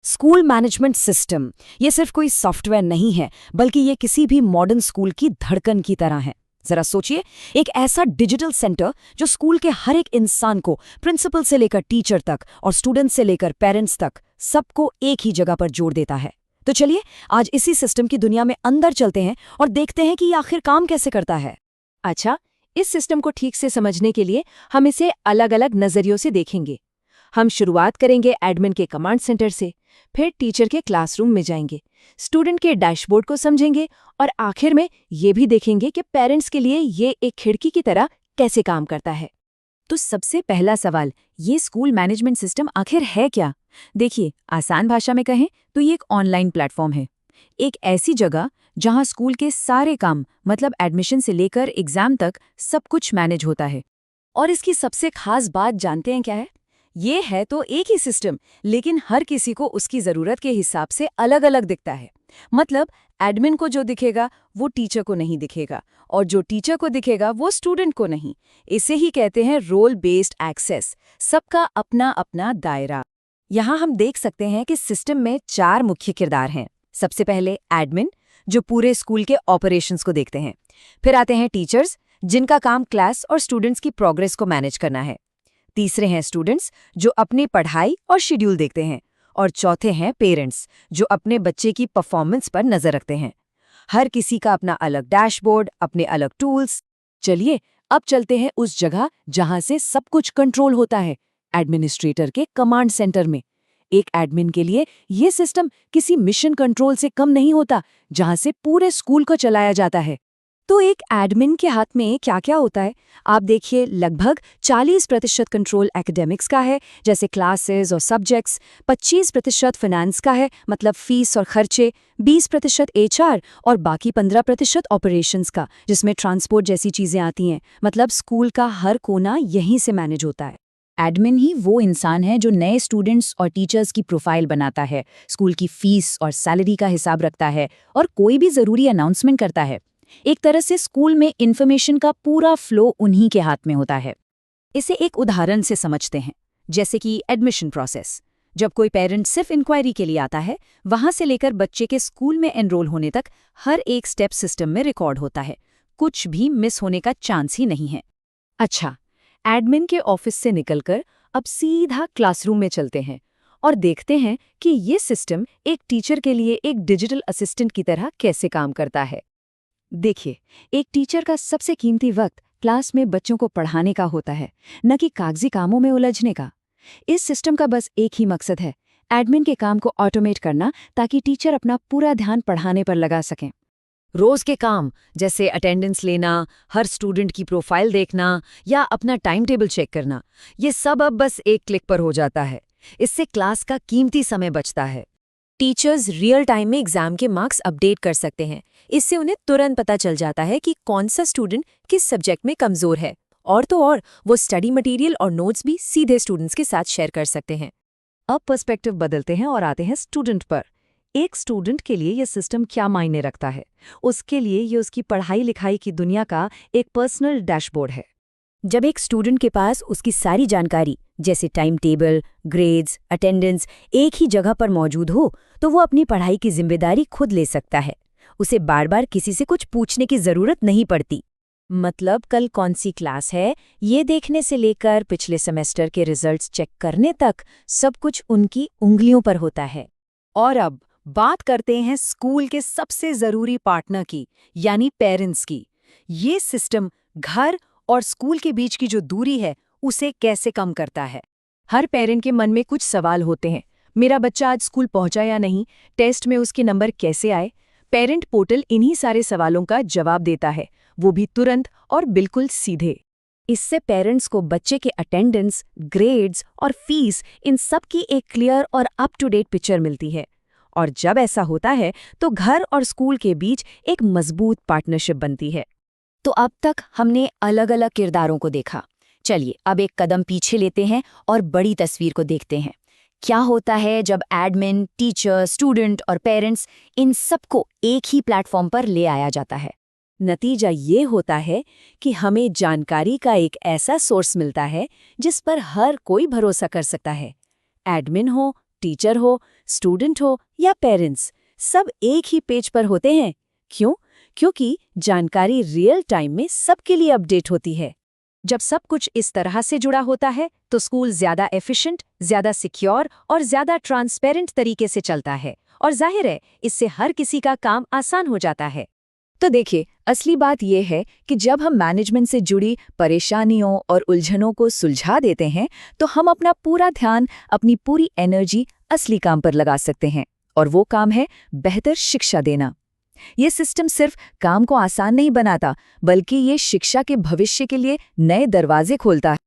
School management system ये सिर्फ कोई सॉफ्टवेयर नहीं है, बल्कि ये किसी भी मॉडर्न स्कूल की धड़कन की तरह है। जरा सोचिए, एक ऐसा डिजिटल सेंटर जो स्कूल के हर एक इंसान को, प्रिंसिपल से लेकर टीचर तक और स्टूडेंट्स से लेकर पेरेंट्स तक, सबको एक ही जगह पर जोड़ देता है। तो चलिए आज इसी सिस्टम की दुनिया में अंदर चलते हैं और देखते हैं कि ये आखिर काम कैसे करता है। अच्छा, इस सिस्टम को ठीक से समझने के लिए हम इसे अलग अलग नजरियों से देखेंगे। हम शुरुआत करेंगे एडमिन के कमांड सेंटर से, फिर टीचर के क्लासरूम में जाएंगे, स्टूडेंट के डैशबोर्ड को समझेंगे और आखिर में ये भी देखेंगे कि पेरेंट्स के लिए ये एक खिड़की की तरह कैसे काम करता है। तो सबसे पहला सवाल, ये स्कूल मैनेजमेंट सिस्टम आखिर है क्या? देखिए, आसान भाषा में कहें तो ये एक ऑनलाइन प्लेटफॉर्म है। एक ऐसी जगह जहां स्कूल के सारे काम, मतलब एडमिशन से लेकर एग्जाम तक, सब कुछ मैनेज होता है। और इसकी सबसे खास बात जानते हैं क्या है? ये है तो एक ही सिस्टम, लेकिन हर किसी को उसकी ज़रूरत के हिसाब से अलग अलग दिखता है। मतलब एडमिन को जो दिखेगा वो टीचर को नहीं दिखेगा, और जो टीचर को दिखेगा वो स्टूडेंट को नहीं। इसे ही कहते हैं रोल बेस्ड एक्सेस, सबका अपना अपना दायरा। यहाँ हम देख सकते हैं कि सिस्टम में 4 मुख्य किरदार हैं। सबसे पहले एडमिन, जो पूरे स्कूल के ऑपरेशंस को देखते हैं। फिर आते हैं टीचर्स, जिनका काम क्लास और स्टूडेंट्स की प्रोग्रेस को मैनेज करना है। तीसरे हैं स्टूडेंट्स, जो अपनी पढ़ाई और शेड्यूल देखते हैं। और चौथे हैं पेरेंट्स, जो अपने बच्चे की परफॉर्मेंस पर नजर रखते हैं। हर किसी का अपना अलग डैशबोर्ड, अपने अलग टूल्स। चलिए अब चलते हैं उस जगह जहां से सब कुछ कंट्रोल होता है, एडमिनिस्ट्रेटर के कमांड सेंटर में। एक एडमिन के लिए ये सिस्टम किसी मिशन कंट्रोल से कम नहीं होता, जहां से पूरे स्कूल को चलाया जाता है। तो एक एडमिन के हाथ में क्या क्या होता है? आप देखिए, लगभग 40% कंट्रोल एकेडमिक्स का है, जैसे क्लासेस और सब्जेक्ट्स। 25% फाइनेंस का है, मतलब फीस और खर्चे। 20% एचआर और बाकी 15% ऑपरेशंस का, जिसमें ट्रांसपोर्ट जैसी चीजें आती हैं। मतलब स्कूल का हर कोना यहीं से मैनेज होता है। एडमिन ही वो इंसान है जो नए स्टूडेंट्स और टीचर्स की प्रोफाइल बनाता है, स्कूल की फीस और सैलरी का हिसाब रखता है, और कोई भी जरूरी अनाउंसमेंट करता है। एक तरह से स्कूल में इन्फॉर्मेशन का पूरा फ्लो उन्हीं के हाथ में होता है। इसे एक उदाहरण से समझते हैं, जैसे कि एडमिशन प्रोसेस। जब कोई पेरेंट सिर्फ इंक्वायरी के लिए आता है, वहां से लेकर बच्चे के स्कूल में एनरोल होने तक हर एक स्टेप सिस्टम में रिकॉर्ड होता है। कुछ भी मिस होने का चांस ही नहीं है। अच्छा, एडमिन के ऑफिस से निकलकर अब सीधा क्लासरूम में चलते हैं और देखते हैं कि ये सिस्टम एक टीचर के लिए एक डिजिटल असिस्टेंट की तरह कैसे काम करता है। देखिए, एक टीचर का सबसे कीमती वक्त क्लास में बच्चों को पढ़ाने का होता है, न कि कागजी कामों में उलझने का। इस सिस्टम का बस एक ही मकसद है, एडमिन के काम को ऑटोमेट करना, ताकि टीचर अपना पूरा ध्यान पढ़ाने पर लगा सकें। रोज के काम, जैसे अटेंडेंस लेना, हर स्टूडेंट की प्रोफाइल देखना या अपना टाइम टेबल चेक करना, ये सब अब बस एक क्लिक पर हो जाता है। इससे क्लास का कीमती समय बचता है। टीचर्स रियल टाइम में एग्जाम के मार्क्स अपडेट कर सकते हैं। इससे उन्हें तुरंत पता चल जाता है कि कौन सा स्टूडेंट किस सब्जेक्ट में कमजोर है, और तो और वो स्टडी मटेरियल और नोट्स भी सीधे स्टूडेंट्स के साथ शेयर कर सकते हैं। अब पर्सपेक्टिव बदलते हैं और आते हैं स्टूडेंट पर। एक स्टूडेंट के लिए ये सिस्टम क्या मायने रखता है? उसके लिए ये उसकी पढ़ाई लिखाई की दुनिया का एक पर्सनल डैशबोर्ड है। जब एक स्टूडेंट के पास उसकी सारी जानकारी, जैसे टाइम टेबल, ग्रेड्स, अटेंडेंस, एक ही जगह पर मौजूद हो, तो वो अपनी पढ़ाई की जिम्मेदारी खुद ले सकता है। उसे बार बार किसी से कुछ पूछने की जरूरत नहीं पड़ती। मतलब कल कौन सी क्लास है, ये देखने से लेकर पिछले सेमेस्टर के रिजल्ट्स चेक करने तक सब कुछ उनकी उंगलियों पर होता है। और अब बात करते हैं स्कूल के सबसे जरूरी पार्टनर की, यानी पेरेंट्स की। ये सिस्टम घर और स्कूल के बीच की जो दूरी है, उसे कैसे कम करता है? हर पेरेंट के मन में कुछ सवाल होते हैं। मेरा बच्चा आज स्कूल पहुंचा या नहीं, टेस्ट में उसके नंबर कैसे आए? पेरेंट पोर्टल इन्हीं सारे सवालों का जवाब देता है, वो भी तुरंत और बिल्कुल सीधे। इससे पेरेंट्स को बच्चे के अटेंडेंस, ग्रेड्स और फीस, इन सब की एक क्लियर और अप टू डेट पिक्चर मिलती है। और जब ऐसा होता है तो घर और स्कूल के बीच एक मजबूत पार्टनरशिप बनती है। तो अब तक हमने अलग अलग किरदारों को देखा। चलिए अब एक कदम पीछे लेते हैं और बड़ी तस्वीर को देखते हैं। क्या होता है जब एडमिन, टीचर, स्टूडेंट और पेरेंट्स, इन सबको एक ही प्लेटफॉर्म पर ले आया जाता है? नतीजा ये होता है कि हमें जानकारी का एक ऐसा सोर्स मिलता है जिस पर हर कोई भरोसा कर सकता है। एडमिन हो, टीचर हो, स्टूडेंट हो या पेरेंट्स, सब एक ही पेज पर होते हैं। क्यों? क्योंकि जानकारी रियल टाइम में सबके लिए अपडेट होती है। जब सब कुछ इस तरह से जुड़ा होता है तो स्कूल ज्यादा एफिशिएंट, ज्यादा सिक्योर और ज्यादा ट्रांसपेरेंट तरीके से चलता है, और जाहिर है इससे हर किसी का काम आसान हो जाता है। तो देखिए, असली बात यह है कि जब हम मैनेजमेंट से जुड़ी परेशानियों और उलझनों को सुलझा देते हैं तो हम अपना पूरा ध्यान, अपनी पूरी एनर्जी असली काम पर लगा सकते हैं, और वो काम है बेहतर शिक्षा देना। ये सिस्टम सिर्फ काम को आसान नहीं बनाता, बल्कि ये शिक्षा के भविष्य के लिए नए दरवाजे खोलता है।